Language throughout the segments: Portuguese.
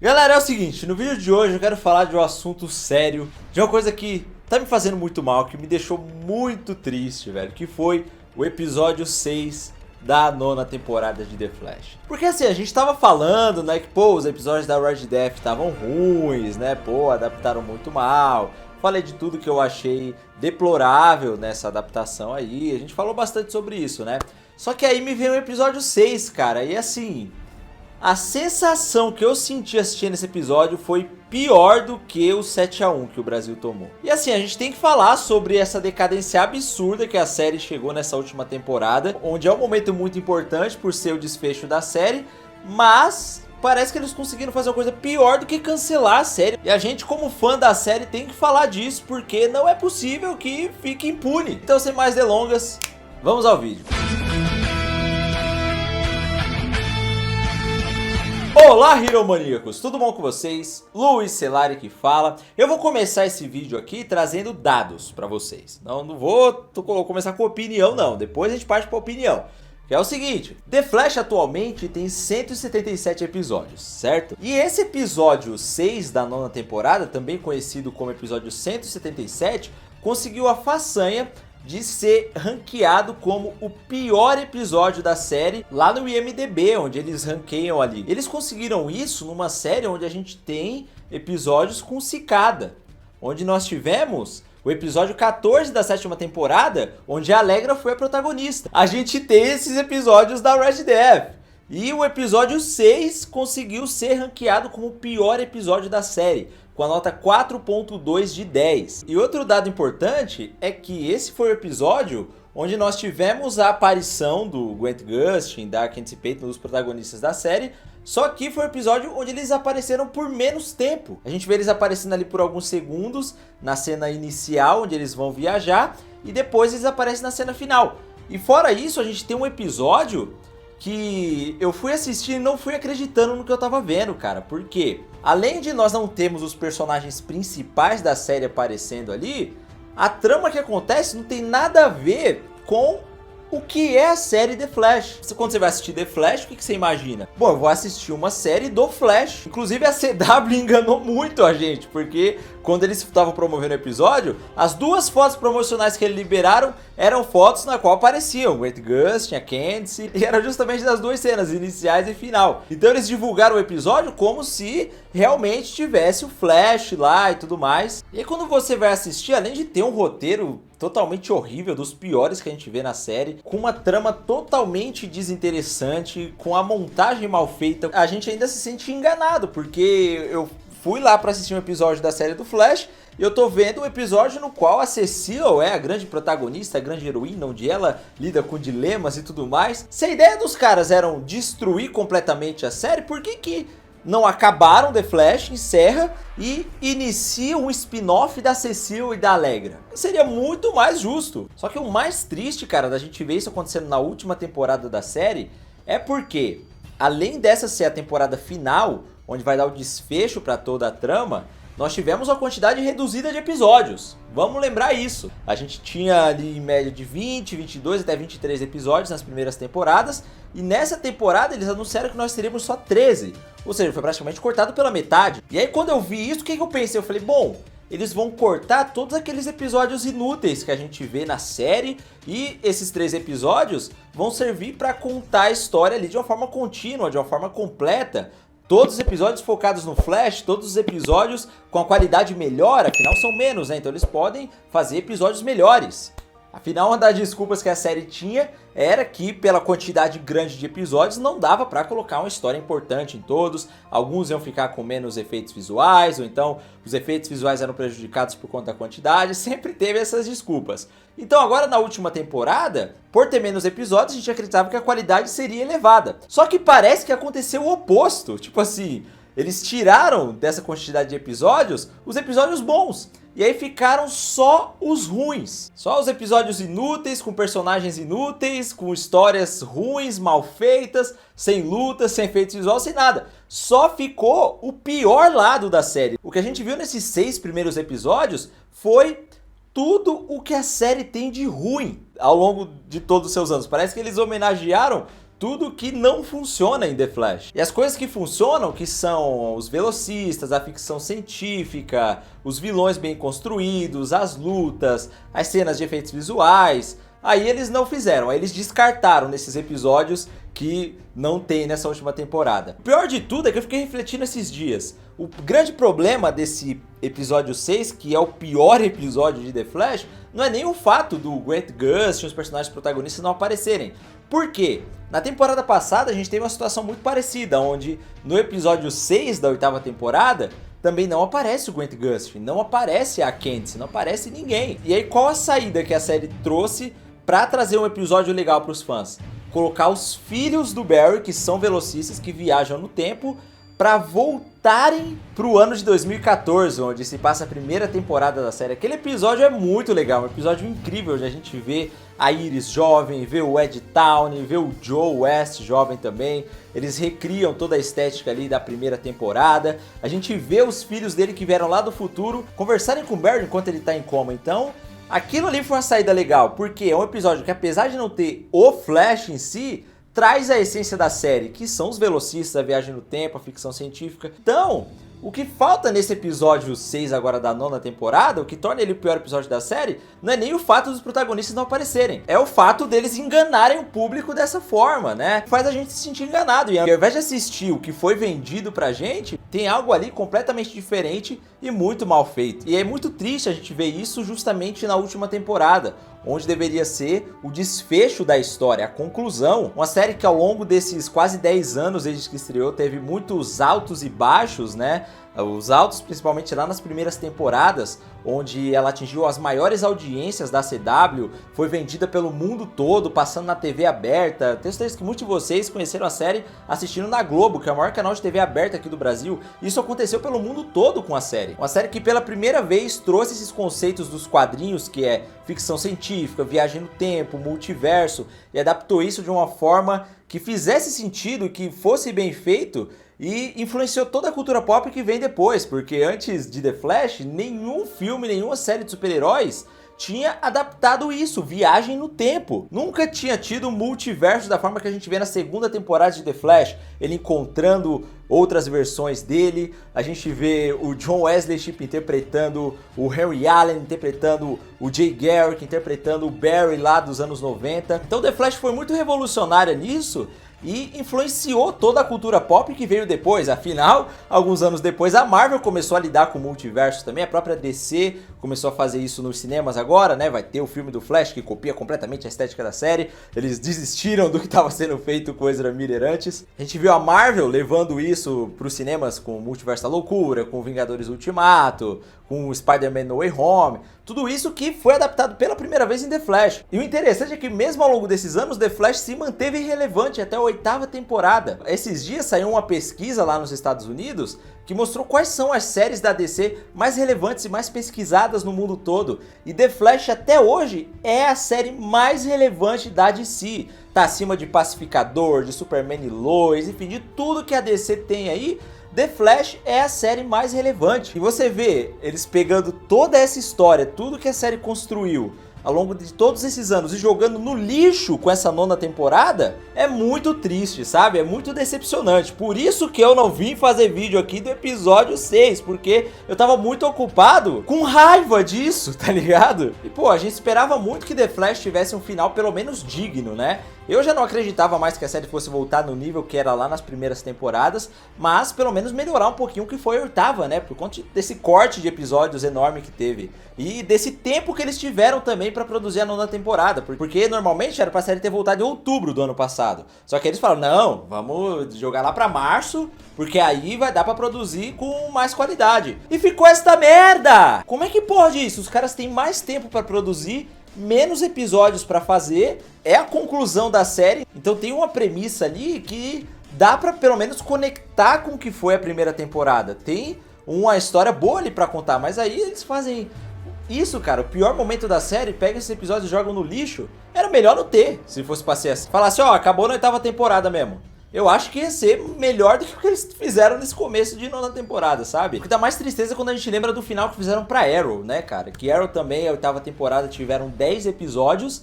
Galera, é o seguinte, no vídeo de hoje eu quero falar de um assunto sério, de uma coisa que tá me fazendo muito mal, que me deixou muito triste, velho, que foi o episódio 6 da nona temporada de The Flash. Porque assim, a gente tava falando, né, que pô, os episódios da Red Death estavam ruins, né, pô, adaptaram muito mal. Falei de tudo que eu achei deplorável nessa adaptação aí, a gente falou bastante sobre isso, né. Só que aí me veio o episódio 6, cara, e assim... a sensação que eu senti assistindo esse episódio foi pior do que o 7-1 que o Brasil tomou. E assim, a gente tem que falar sobre essa decadência absurda que a série chegou nessa última temporada, onde é um momento muito importante por ser o desfecho da série, mas parece que eles conseguiram fazer uma coisa pior do que cancelar a série. E a gente, como fã da série, tem que falar disso, porque não é possível que fique impune. Então, sem mais delongas, vamos ao vídeo. Olá, Hero Maníacos, tudo bom com vocês? Luiz Celari que fala. Eu vou começar esse vídeo aqui trazendo dados pra vocês. Não vou começar com opinião não, depois a gente parte pra opinião. Que é o seguinte, The Flash atualmente tem 177 episódios, certo? E esse episódio 6 da nona temporada, também conhecido como episódio 177, conseguiu a façanha de ser ranqueado como o pior episódio da série lá no IMDb, onde eles ranqueiam ali. Eles conseguiram isso numa série onde a gente tem episódios com cicada, onde nós tivemos o episódio 14 da sétima temporada, onde a Allegra foi a protagonista. A gente tem esses episódios da Red Death. E o episódio 6 conseguiu ser ranqueado como o pior episódio da série, com a nota 4.2 de 10. E outro dado importante é que esse foi o episódio onde nós tivemos a aparição do Grant Gustin, da Kenzie Payton, dos protagonistas da série, só que foi o episódio onde eles apareceram por menos tempo. A gente vê eles aparecendo ali por alguns segundos na cena inicial, onde eles vão viajar, e depois eles aparecem na cena final. E fora isso, a gente tem um episódio que eu fui assistir e não fui acreditando no que eu tava vendo, cara. Porque além de nós não termos os personagens principais da série aparecendo ali, a trama que acontece não tem nada a ver com o que é a série The Flash. Quando você vai assistir The Flash, o que você imagina? Bom, eu vou assistir uma série do Flash. Inclusive a CW enganou muito a gente, porque quando eles estavam promovendo o episódio, as duas fotos promocionais que eles liberaram eram fotos na qual apareciam o Grant Gustin, a Candice, e eram justamente das duas cenas, iniciais e final. Então eles divulgaram o episódio como se realmente tivesse o Flash lá e tudo mais. E aí quando você vai assistir, além de ter um roteiro totalmente horrível, dos piores que a gente vê na série, com uma trama totalmente desinteressante, com a montagem mal feita, a gente ainda se sente enganado, porque eu fui lá para assistir um episódio da série do Flash e eu tô vendo um episódio no qual a Cecile é a grande protagonista, a grande heroína, onde ela lida com dilemas e tudo mais. Se a ideia dos caras era destruir completamente a série, por que não acabaram The Flash, encerra e inicia um spin-off da Cecile e da Allegra? Seria muito mais justo. Só que o mais triste, cara, da gente ver isso acontecendo na última temporada da série, é porque, além dessa ser a temporada final, onde vai dar o desfecho pra toda a trama, nós tivemos uma quantidade reduzida de episódios. Vamos lembrar isso. A gente tinha ali em média de 20, 22 até 23 episódios nas primeiras temporadas. E nessa temporada eles anunciaram que nós teríamos só 13. Ou seja, foi praticamente cortado pela metade. E aí quando eu vi isso, o que eu pensei? Eu falei, bom, eles vão cortar todos aqueles episódios inúteis que a gente vê na série. E esses 3 episódios vão servir para contar a história ali de uma forma contínua, de uma forma completa. Todos os episódios focados no Flash, todos os episódios com a qualidade melhor, afinal são menos, né? Então eles podem fazer episódios melhores. Afinal, uma das desculpas que a série tinha era que, pela quantidade grande de episódios, não dava pra colocar uma história importante em todos. Alguns iam ficar com menos efeitos visuais, ou então os efeitos visuais eram prejudicados por conta da quantidade. Sempre teve essas desculpas. Então agora na última temporada, por ter menos episódios, a gente acreditava que a qualidade seria elevada. Só que parece que aconteceu o oposto. Tipo assim, eles tiraram dessa quantidade de episódios os episódios bons. E aí ficaram só os ruins. Só os episódios inúteis, com personagens inúteis, com histórias ruins, mal feitas, sem lutas, sem efeitos visuais, sem nada. Só ficou o pior lado da série. O que a gente viu nesses 6 primeiros episódios foi tudo o que a série tem de ruim ao longo de todos os seus anos. Parece que eles homenagearam tudo que não funciona em The Flash. E as coisas que funcionam, que são os velocistas, a ficção científica, os vilões bem construídos, as lutas, as cenas de efeitos visuais, aí eles não fizeram, aí eles descartaram nesses episódios que não tem nessa última temporada. O pior de tudo é que eu fiquei refletindo esses dias. O grande problema desse episódio 6, que é o pior episódio de The Flash, não é nem o fato do Grant Gustin e os personagens protagonistas não aparecerem. Por quê? Na temporada passada a gente teve uma situação muito parecida, onde no episódio 6 da oitava temporada também não aparece o Grant Gustin, não aparece a Candice, não aparece ninguém. E aí qual a saída que a série trouxe pra trazer um episódio legal pros fãs? Colocar os filhos do Barry, que são velocistas, que viajam no tempo, para voltarem pro ano de 2014, onde se passa a primeira temporada da série. Aquele episódio é muito legal, um episódio incrível, onde a gente vê a Iris jovem, vê o Ed Towney, vê o Joe West jovem também. Eles recriam toda a estética ali da primeira temporada. A gente vê os filhos dele que vieram lá do futuro conversarem com o Barry enquanto ele tá em coma. Então, aquilo ali foi uma saída legal, porque é um episódio que, apesar de não ter o Flash em si, traz a essência da série, que são os velocistas, a viagem no tempo, a ficção científica. Então, o que falta nesse episódio 6 agora da nona temporada, o que torna ele o pior episódio da série, não é nem o fato dos protagonistas não aparecerem, é o fato deles enganarem o público dessa forma, né? Faz a gente se sentir enganado, e ao invés de assistir o que foi vendido pra gente, tem algo ali completamente diferente e muito mal feito. E é muito triste a gente ver isso justamente na última temporada, onde deveria ser o desfecho da história, a conclusão. Uma série que ao longo desses quase 10 anos desde que estreou teve muitos altos e baixos, né? Os altos principalmente lá nas primeiras temporadas, onde ela atingiu as maiores audiências da CW, foi vendida pelo mundo todo, passando na TV aberta. Tenho certeza que muitos de vocês conheceram a série assistindo na Globo, que é o maior canal de TV aberta aqui do Brasil. Isso aconteceu pelo mundo todo com a série. Uma série que pela primeira vez trouxe esses conceitos dos quadrinhos, que é ficção científica, viagem no tempo, multiverso, e adaptou isso de uma forma que fizesse sentido, que fosse bem feito, e influenciou toda a cultura pop que vem depois, porque antes de The Flash, nenhum filme, nenhuma série de super-heróis tinha adaptado isso, viagem no tempo. Nunca tinha tido um multiverso da forma que a gente vê na segunda temporada de The Flash, ele encontrando outras versões dele. A gente vê o John Wesley Shipp interpretando o Henry Allen, interpretando o Jay Garrick, interpretando o Barry lá dos anos 90. Então The Flash foi muito revolucionária nisso e influenciou toda a cultura pop que veio depois. Afinal, alguns anos depois, a Marvel começou a lidar com multiversos também. A própria DC começou a fazer isso nos cinemas agora, né? Vai ter o filme do Flash que copia completamente a estética da série. Eles desistiram do que estava sendo feito com Ezra Miller antes. A gente viu a Marvel levando isso para os cinemas com o Multiverso da Loucura, com Vingadores Ultimato, com o Spider-Man No Way Home. Tudo isso que foi adaptado pela primeira vez em The Flash. E o interessante é que mesmo ao longo desses anos, The Flash se manteve relevante até a oitava temporada. Esses dias saiu uma pesquisa lá nos Estados Unidos que mostrou quais são as séries da DC mais relevantes e mais pesquisadas no mundo todo. E The Flash até hoje é a série mais relevante da DC. Tá acima de Pacificador, de Superman e Lois, enfim, de tudo que a DC tem aí. The Flash é a série mais relevante. E você vê eles pegando toda essa história, tudo que a série construiu ao longo de todos esses anos e jogando no lixo com essa nona temporada, é muito triste, sabe? É muito decepcionante. Por isso que eu não vim fazer vídeo aqui do episódio 6, porque eu tava muito ocupado com raiva disso, tá ligado? E pô, a gente esperava muito que The Flash tivesse um final pelo menos digno, né? Eu já não acreditava mais que a série fosse voltar no nível que era lá nas primeiras temporadas, mas pelo menos melhorar um pouquinho o que foi a oitava, né? Por conta desse corte de episódios enorme que teve. E desse tempo que eles tiveram também pra produzir a nona temporada, porque normalmente era pra série ter voltado em outubro do ano passado. Só que eles falaram, não, vamos jogar lá pra março, porque aí vai dar pra produzir com mais qualidade. E ficou esta merda! Como é que pode isso? Os caras têm mais tempo pra produzir, menos episódios pra fazer, é a conclusão da série, então tem uma premissa ali que dá pra pelo menos conectar com o que foi a primeira temporada. Tem uma história boa ali pra contar, mas aí eles fazem isso, cara. O pior momento da série, pega esses episódios e jogam no lixo. Era melhor não ter, se fosse pra ser assim. Falasse, ó, acabou na oitava temporada mesmo. Eu acho que ia ser melhor do que o que eles fizeram nesse começo de nona temporada, sabe? O que dá mais tristeza é quando a gente lembra do final que fizeram pra Arrow, né, cara? Que Arrow também, a oitava temporada, tiveram 10 episódios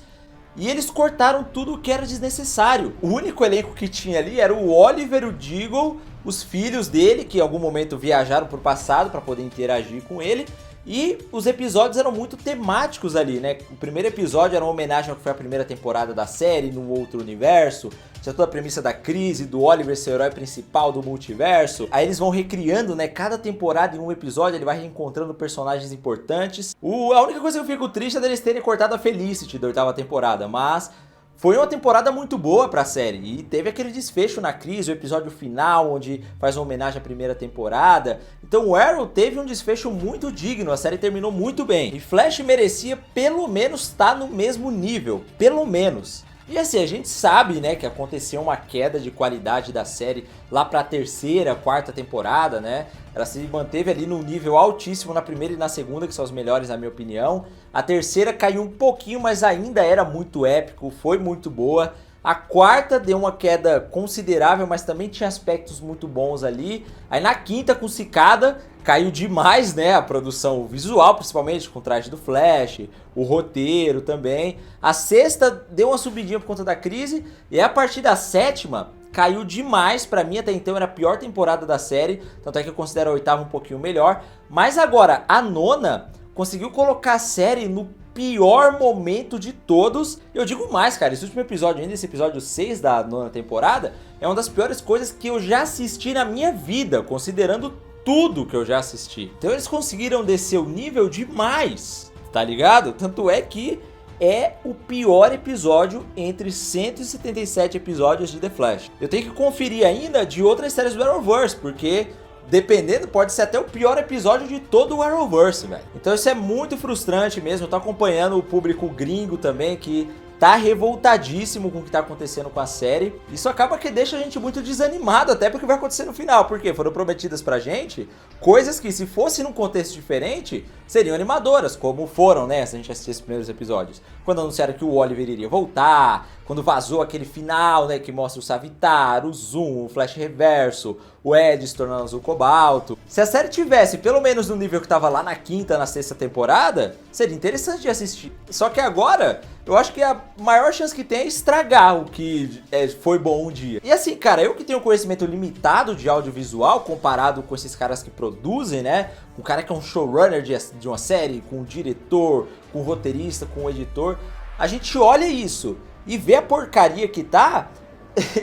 E eles cortaram tudo o que era desnecessário. O único elenco que tinha ali era o Oliver, o Deagle, os filhos dele, que em algum momento viajaram pro passado para poder interagir com ele. E os episódios eram muito temáticos ali, né? O primeiro episódio era uma homenagem ao que foi a primeira temporada da série, num outro universo. Tinha toda a premissa da crise, do Oliver ser o herói principal do multiverso. Aí eles vão recriando, né? Cada temporada em um episódio ele vai reencontrando personagens importantes. A única coisa que eu fico triste é deles terem cortado a Felicity da 8ª temporada, mas... foi uma temporada muito boa pra série, e teve aquele desfecho na crise, o episódio final, onde faz uma homenagem à primeira temporada. Então o Arrow teve um desfecho muito digno, a série terminou muito bem. E Flash merecia pelo menos estar no mesmo nível, pelo menos. E assim, a gente sabe, né, que aconteceu uma queda de qualidade da série lá pra 3ª, 4ª temporada, né? Ela se manteve ali num nível altíssimo na primeira e na segunda, que são os melhores na minha opinião. A 3ª caiu um pouquinho, mas ainda era muito épico, foi muito boa. A 4ª deu uma queda considerável, mas também tinha aspectos muito bons ali. Aí na 5ª, com Cicada, caiu demais, né, a produção visual, principalmente com o traje do Flash, o roteiro também. A 6ª deu uma subidinha por conta da crise, e a partir da 7ª caiu demais. Pra mim até então era a pior temporada da série, tanto é que eu considero a 8ª um pouquinho melhor. Mas agora, a 9ª conseguiu colocar a série no pior momento de todos. Eu digo mais, cara, esse último episódio ainda, esse episódio 6 da 9ª temporada, é uma das piores coisas que eu já assisti na minha vida, considerando tudo que eu já assisti. Então eles conseguiram descer o nível demais, tá ligado? Tanto é que é o pior episódio entre 177 episódios de The Flash. Eu tenho que conferir ainda de outras séries do Arrowverse, porque dependendo, pode ser até o pior episódio de todo o Arrowverse, velho. Então isso é muito frustrante mesmo. Eu tô acompanhando o público gringo também, que tá revoltadíssimo com o que tá acontecendo com a série. Isso acaba que deixa a gente muito desanimado até porque vai acontecer no final. Porque foram prometidas pra gente coisas que, se fosse num contexto diferente, seriam animadoras, como foram, né, se a gente assistir esses primeiros episódios. Quando anunciaram que o Oliver iria voltar, quando vazou aquele final, né, que mostra o Savitar, o Zoom, o Flash Reverso, o Ed se tornando azul cobalto. Se a série tivesse pelo menos no nível que tava lá na 5ª, na 6ª temporada, seria interessante de assistir. Só que agora, eu acho que a maior chance que tem é estragar o que foi bom um dia. E assim, cara, eu que tenho conhecimento limitado de audiovisual, comparado com esses caras que produzem, né? Um cara que é um showrunner de uma série, com um diretor, com um roteirista, com um editor. A gente olha isso e vê a porcaria que tá.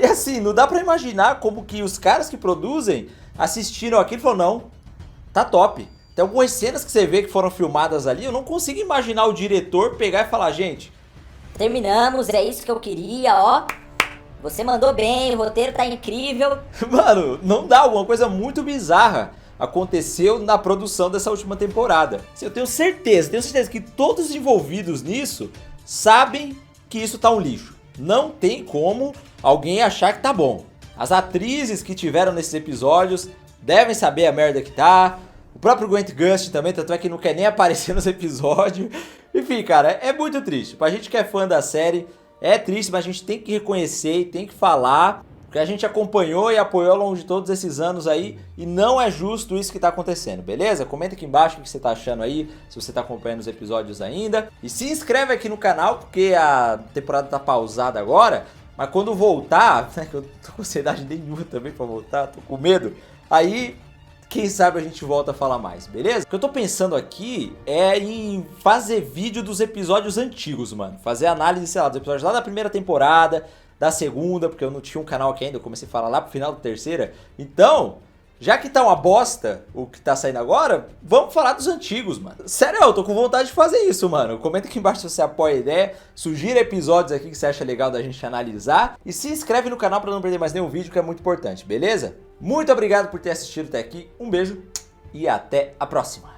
E assim, não dá pra imaginar como que os caras que produzem assistiram aquilo e falaram, não, tá top. Tem algumas cenas que você vê que foram filmadas ali, eu não consigo imaginar o diretor pegar e falar, gente, terminamos, é isso que eu queria, ó. Você mandou bem, o roteiro tá incrível. Mano, não dá, alguma coisa muito bizarra aconteceu na produção dessa última temporada. Assim, eu tenho certeza que todos os envolvidos nisso sabem que isso tá um lixo. Não tem como alguém achar que tá bom. As atrizes que tiveram nesses episódios devem saber a merda que tá. O próprio Grant Gustin também, tanto é que não quer nem aparecer nos episódios. Enfim, cara, é muito triste. Pra gente que é fã da série, é triste, mas a gente tem que reconhecer e tem que falar, porque a gente acompanhou e apoiou ao longo de todos esses anos aí, e não é justo isso que tá acontecendo, beleza? Comenta aqui embaixo o que você tá achando aí, se você tá acompanhando os episódios ainda. E se inscreve aqui no canal, porque a temporada tá pausada agora, mas quando voltar, né, que eu tô com ansiedade nenhuma também pra voltar, tô com medo, aí quem sabe a gente volta a falar mais, beleza? O que eu tô pensando aqui é em fazer vídeo dos episódios antigos, mano. Fazer análise, sei lá, dos episódios lá da primeira temporada, da segunda, porque eu não tinha um canal aqui ainda, eu comecei a falar lá pro final da terceira. Então, já que tá uma bosta o que tá saindo agora, vamos falar dos antigos, mano. Sério, eu tô com vontade de fazer isso, mano. Comenta aqui embaixo se você apoia a ideia, sugira episódios aqui que você acha legal da gente analisar. E se inscreve no canal pra não perder mais nenhum vídeo, que é muito importante, beleza? Muito obrigado por ter assistido até aqui, um beijo e até a próxima.